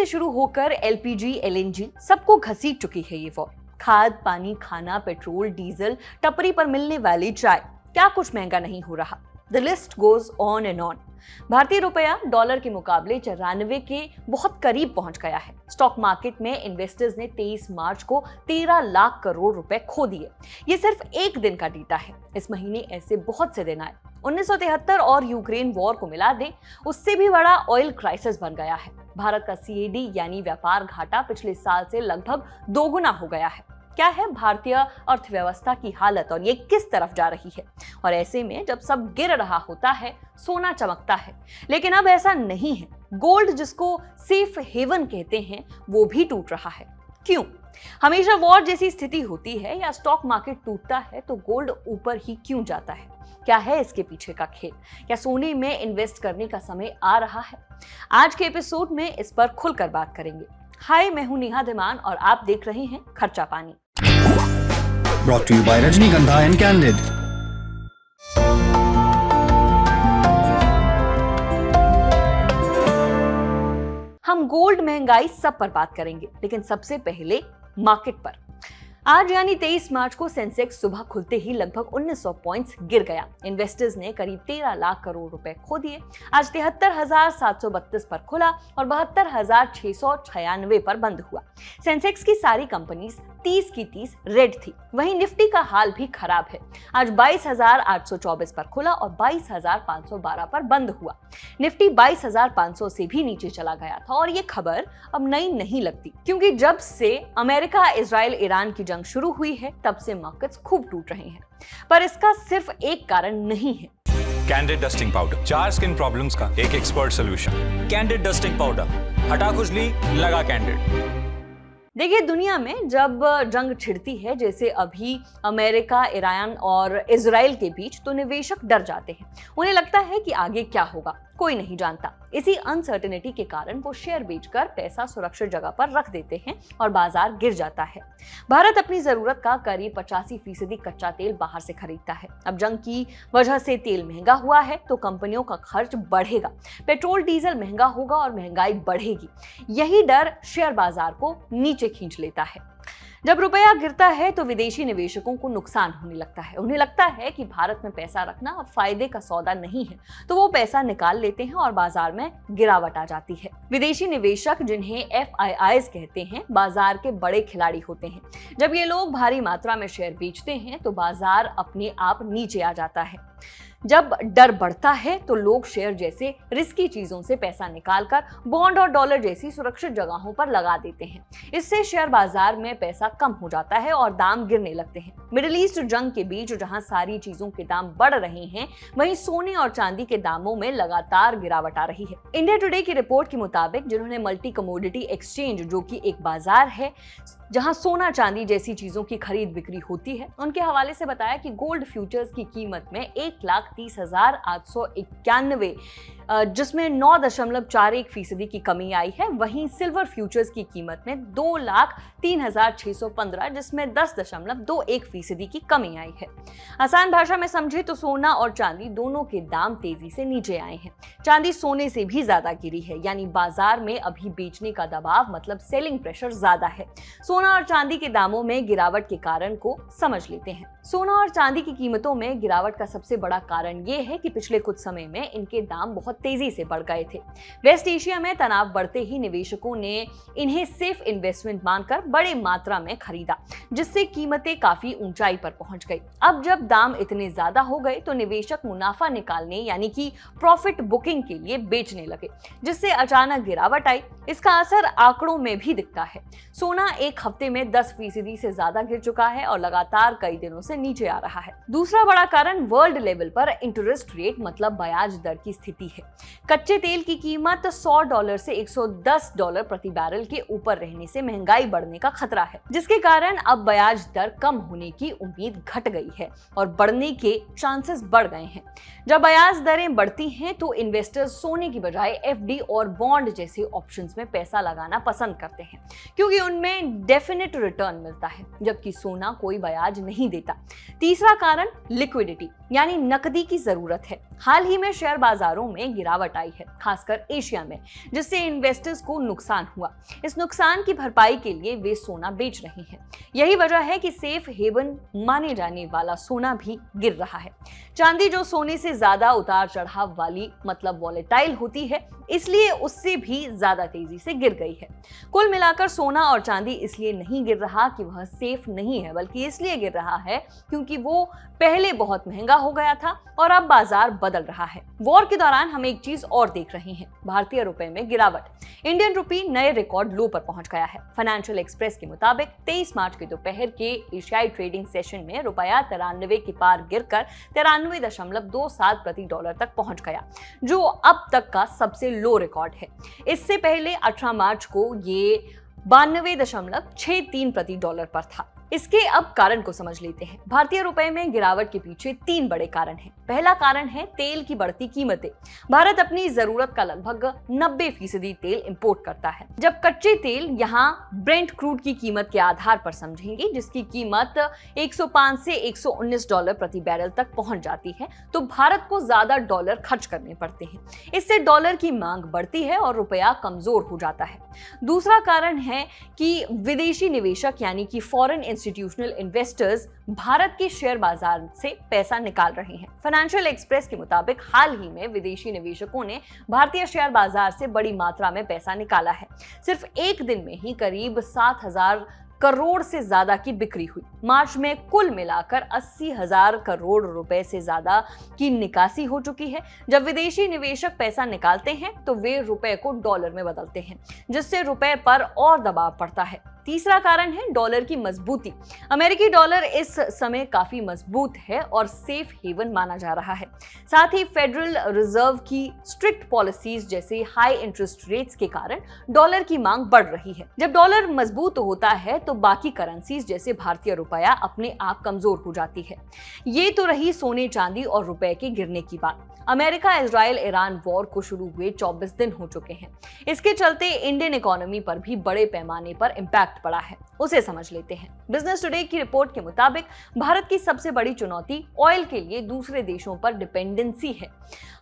शुरू होकर LPG, LNG सबको घसीट चुकी है ये वॉर। खाद, पानी, खाना, पेट्रोल, डीजल, टपरी पर मिलने वाली चाय, क्या कुछ महंगा नहीं हो रहा। The list goes on and on. भारतीय रुपया डॉलर के मुकाबले 94 के बहुत करीब पहुंच गया है। स्टॉक मार्केट में इन्वेस्टर्स ने 23 मार्च को 13 लाख करोड़ रुपए खो दिए। ये सिर्फ एक दिन का डेटा है। इस महीने ऐसे बहुत से दिन आए। 1973 और यूक्रेन वॉर को मिला दे, उससे भी बड़ा ऑयल क्राइसिस बन गया है। भारत का सीएडी यानी व्यापार घाटा पिछले साल से लगभग दोगुना हो गया है। क्या है भारतीय अर्थव्यवस्था की हालत और ये किस तरफ जा रही है? और ऐसे में जब सब गिर रहा होता है, सोना चमकता है। लेकिन अब ऐसा नहीं है। गोल्ड, जिसको सेफ हेवन कहते हैं, वो भी टूट रहा है। क्यों? हमेशा वॉर जैसी स्थिति होती है या स्टॉक मार्केट टूटता है तो गोल्ड ऊपर ही क्यों जाता है? क्या है इसके पीछे का खेल? क्या सोने में इन्वेस्ट करने का समय आ रहा है? आज के एपिसोड में इस पर खुलकर बात करेंगे। हाय, मैं हूं नेहा धीमान और आप देख रहे हैं खर्चा पानी। Brought to you by Rajnikandha and Candid. हम गोल्ड, महंगाई सब पर बात करेंगे, लेकिन सबसे पहले मार्केट पर। आज यानी 23 मार्च को सेंसेक्स सुबह खुलते ही लगभग 1900 पॉइंट्स गिर गया। इन्वेस्टर्स ने करीब 13 लाख करोड़ रुपए खो दिए। आज 73,732 पर खुला और 72,696 पर बंद हुआ। सेंसेक्स की सारी कंपनीज 30 की 30 रेड थी। वहीं निफ्टी का हाल भी खराब है। आज 22,824 पर खुला और 22,512 पर बंद हुआ। निफ्टी 22,500 से भी नीचे चला गया था और ये खबर अब नई नहीं लगती, क्योंकि जब से अमेरिका, इजराइल, ईरान की जंग शुरू हुई है, तब से मार्केट्स खूब टूट रहे हैं। पर इसका सिर्फ एक कारण नहीं है। Candid dusting powder, 4 skin problems का एक expert solution. Candid dusting powder, हटा खुजली, लगा कैंडिड। देखिए, दुनिया में जब जंग छिड़ती है, जैसे अभी अमेरिका, ईरान और इजराइल के बीच, तो निवेशक डर जाते हैं। उन्हें लगता है कि आगे क्या होगा, कोई नहीं जानता। इसी अनसर्टेनिटी के कारण वो शेयर बेचकर पैसा सुरक्षित जगह पर रख देते हैं और बाजार गिर जाता है। भारत अपनी जरूरत का करीब 85% कच्चा तेल बाहर से खरीदता है। अब जंग की वजह से तेल महंगा हुआ है तो कंपनियों का खर्च बढ़ेगा, पेट्रोल डीजल महंगा होगा और महंगाई बढ़ेगी। यही डर शेयर बाजार को नीचे खींच लेता है। जब रुपया गिरता है तो विदेशी निवेशकों को नुकसान होने लगता है। उन्हें लगता है कि भारत में पैसा रखना अब फायदे का सौदा नहीं है, तो वो पैसा निकाल लेते हैं और बाजार में गिरावट आ जाती है। विदेशी निवेशक, जिन्हें FIIs कहते हैं, बाजार के बड़े खिलाड़ी होते हैं। जब ये लोग भारी मात्रा में शेयर बेचते हैं तो बाजार अपने आप नीचे आ जाता है। जब डर बढ़ता है तो लोग शेयर जैसे रिस्की चीजों से पैसा निकालकर बॉन्ड और डॉलर जैसी सुरक्षित जगहों पर लगा देते हैं। इससे शेयर बाजार में पैसा कम हो जाता है और दाम गिरने लगते हैं। मिडिल ईस्ट जंग के बीच जहां सारी चीजों के दाम बढ़ रहे हैं, वहीं सोने और चांदी के दामों में लगातार गिरावट आ रही है। इंडिया टुडे की रिपोर्ट के मुताबिक, जिन्होंने मल्टी कमोडिटी एक्सचेंज, जो कि एक बाजार है जहां सोना चांदी जैसी चीजों की खरीद बिक्री होती है, उनके हवाले से बताया कि गोल्ड फ्यूचर्स की कीमत में 1,30,891, जिसमें 9.41% की कमी आई है। वहीं सिल्वर फ्यूचर्स की कीमत में 2,03,615, जिसमें 10.21% की कमी आई है। आसान भाषा में समझे तो सोना और चांदी दोनों के दाम तेजी से नीचे आए हैं। चांदी सोने से भी ज्यादा गिरी है, यानी बाजार में अभी बेचने का दबाव, मतलब सेलिंग प्रेशर ज्यादा है। सोना और चांदी के दामों में गिरावट के कारण को समझ लेते हैं। सोना और चांदी की कीमतों में गिरावट का सबसे बड़ा कारण ये है कि पिछले कुछ समय में इनके दाम बहुत तेजी से बढ़ गए थे। वेस्ट एशिया में तनाव बढ़ते ही निवेशकों ने इन्हें सेफ इन्वेस्टमेंट मानकर बड़े मात्रा में खरीदा, जिससे कीमतें काफी ऊंचाई पर पहुंच गई। अब जब दाम इतने ज्यादा हो गए तो निवेशक मुनाफा निकालने, यानी कि प्रॉफिट बुकिंग के लिए बेचने लगे, जिससे अचानक गिरावट आई। इसका असर आंकड़ों में भी दिखता है। सोना एक हफ्ते में 10% से ज्यादा गिर चुका है और लगातार कई दिनों से नीचे आ रहा है। दूसरा बड़ा कारण वर्ल्ड लेवल पर इंटरेस्ट रेट, मतलब ब्याज दर की स्थिति है। कच्चे तेल की कीमत $100 से $110 प्रति बैरल के ऊपर रहने से महंगाई बढ़ने का खतरा है, जिसके कारण अब ब्याज दर कम होने की उम्मीद घट गई है और बढ़ने के चांसेस बढ़ गए हैं। जब ब्याज दरें बढ़ती हैं तो इन्वेस्टर्स सोने की बजाय FD और बॉन्ड जैसे ऑप्शंस में पैसा लगाना पसंद करते हैं, क्योंकि उनमें डेफिनेट रिटर्न मिलता है, जबकि सोना कोई ब्याज नहीं देता। तीसरा कारण लिक्विडिटी, यानी नकदी की जरूरत है। हाल ही में शेयर बाजारों में गिरावट आई है, खासकर एशिया में, जिससे इन्वेस्टर्स को नुकसान हुआ। इस नुकसान की भरपाई के लिए वे सोना बेच रहे हैं। यही वजह है कि सेफ हेवन माने जाने वाला सोना भी गिर रहा है। चांदी, जो सोने से ज्यादा उतार चढ़ाव वाली मतलब वॉलेटाइल होती है, इसलिए उससे भी ज्यादा तेजी से गिर गई है। कुल मिलाकर सोना और चांदी इसलिए नहीं गिर रहा कि वह सेफ नहीं है, बल्कि इसलिए गिर रहा है क्योंकि वो पहले बहुत महंगा हो गया था और अब बाजार बदल रहा है। वॉर के दौरान हम एक चीज और देख रहे हैं, भारतीय रुपए में गिरावट। इंडियन रुपी नए रिकॉर्ड लो पर पहुंच गया है। फाइनेंशियल एक्सप्रेस के मुताबिक 23 मार्च के दोपहर के एशियाई ट्रेडिंग सेशन में रुपया 93 के पार गिरकर 93.27 प्रति डॉलर तक पहुंच गया, जो अब तक का सबसे लो रिकॉर्ड है। इससे पहले 18 मार्च को ये 92.63 प्रति डॉलर पर था। इसके अब कारण को समझ लेते हैं। भारतीय रुपए में गिरावट के पीछे 3 बड़े कारण हैं। पहला कारण है तेल की बढ़ती कीमतें। भारत अपनी जरूरत का लगभग 90% तेल इंपोर्ट करता है। जब कच्चे तेल यहाँ ब्रेंट क्रूड की कीमत के आधार पर समझेंगे, जिसकी कीमत 105 से 119 डॉलर प्रति बैरल तक पहुंच जाती है, तो भारत को ज्यादा डॉलर खर्च करने पड़ते हैं। इससे डॉलर की मांग बढ़ती है और रुपया कमजोर हो जाता है। दूसरा कारण है कि विदेशी निवेशक यानी कि फॉरेन इंस्टीट्यूशनल इन्वेस्टर्स भारत के शेयर बाजार से पैसा निकाल रहे हैं। फाइनेंशियल एक्सप्रेस के मुताबिक हाल ही में विदेशी निवेशकों ने भारतीय शेयर बाजार से बड़ी मात्रा में पैसा निकाला है। सिर्फ एक दिन में ही करीब 7,000 करोड़ से ज्यादा की बिक्री हुई। मार्च में कुल मिलाकर 80,000 करोड़ रुपए से ज्यादा की निकासी हो चुकी है। जब विदेशी निवेशक पैसा निकालते हैं तो वे रुपए को डॉलर में बदलते हैं, जिससे रुपए पर और दबाव पड़ता है। तीसरा कारण है डॉलर की मजबूती। अमेरिकी डॉलर इस समय काफी मजबूत है और सेफ हेवन माना जा रहा है। साथ ही फेडरल रिजर्व की स्ट्रिक्ट पॉलिसीज जैसे हाई इंटरेस्ट रेट्स के कारण डॉलर की मांग बढ़ रही है। जब डॉलर मजबूत होता है तो बाकी करेंसीज जैसे भारतीय रुपया अपने आप कमजोर हो जाती है। ये तो रही सोने, चांदी और रुपए के गिरने की बात। अमेरिका इजराइल ईरान वॉर को शुरू हुए 24 दिन हो चुके हैं। इसके चलते इंडियन इकोनॉमी पर भी बड़े पैमाने पर इंपैक्ट पड़ा है। उसे समझ लेते हैं। बिजनेस टुडे की रिपोर्ट के मुताबिक भारत की सबसे बड़ी चुनौती ऑयल के लिए दूसरे देशों पर डिपेंडेंसी है।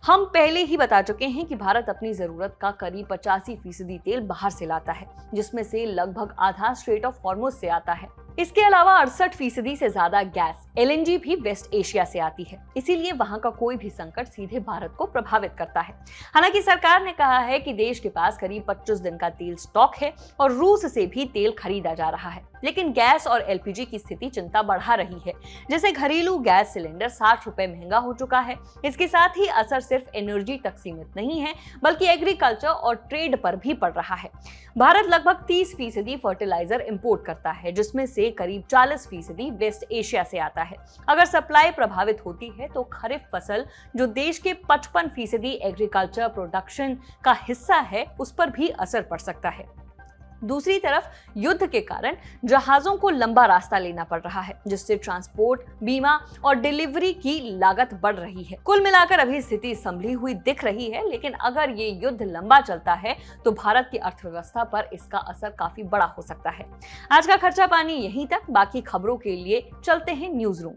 हम पहले ही बता चुके हैं कि भारत अपनी जरूरत का करीब 85% तेल बाहर से लाता है, जिसमें से लगभग आधा स्ट्रेट ऑफ हॉर्मुज से आता है। इसके अलावा 68% से ज्यादा गैस LNG भी वेस्ट एशिया से आती है। इसीलिए वहां का कोई भी संकट सीधे भारत को प्रभावित करता है। हालांकि सरकार ने कहा है कि देश के पास करीब 25 दिन का तेल स्टॉक है और रूस से भी तेल खरीदा जा रहा है। लेकिन गैस और LPG की स्थिति चिंता बढ़ा रही है। जैसे घरेलू गैस सिलेंडर 60 रुपए महंगा हो चुका है। इसके साथ ही असर सिर्फ एनर्जी तक सीमित नहीं है, बल्कि एग्रीकल्चर और ट्रेड पर भी पड़ रहा है। भारत लगभग 30% फर्टिलाइजर इंपोर्ट करता है, जिसमें से करीब 40% वेस्ट एशिया से आता है। अगर सप्लाई प्रभावित होती है तो खरीफ फसल, जो देश के 55% एग्रीकल्चर प्रोडक्शन का हिस्सा है, उस पर भी असर पड़ सकता है। दूसरी तरफ युद्ध के कारण जहाजों को लंबा रास्ता लेना पड़ रहा है, जिससे ट्रांसपोर्ट, बीमा और डिलीवरी की लागत बढ़ रही है। कुल मिलाकर अभी स्थिति संभली हुई दिख रही है, लेकिन अगर ये युद्ध लंबा चलता है तो भारत की अर्थव्यवस्था पर इसका असर काफी बड़ा हो सकता है। आज का खर्चा पानी यहीं तक। बाकी खबरों के लिए चलते हैं न्यूज रूम।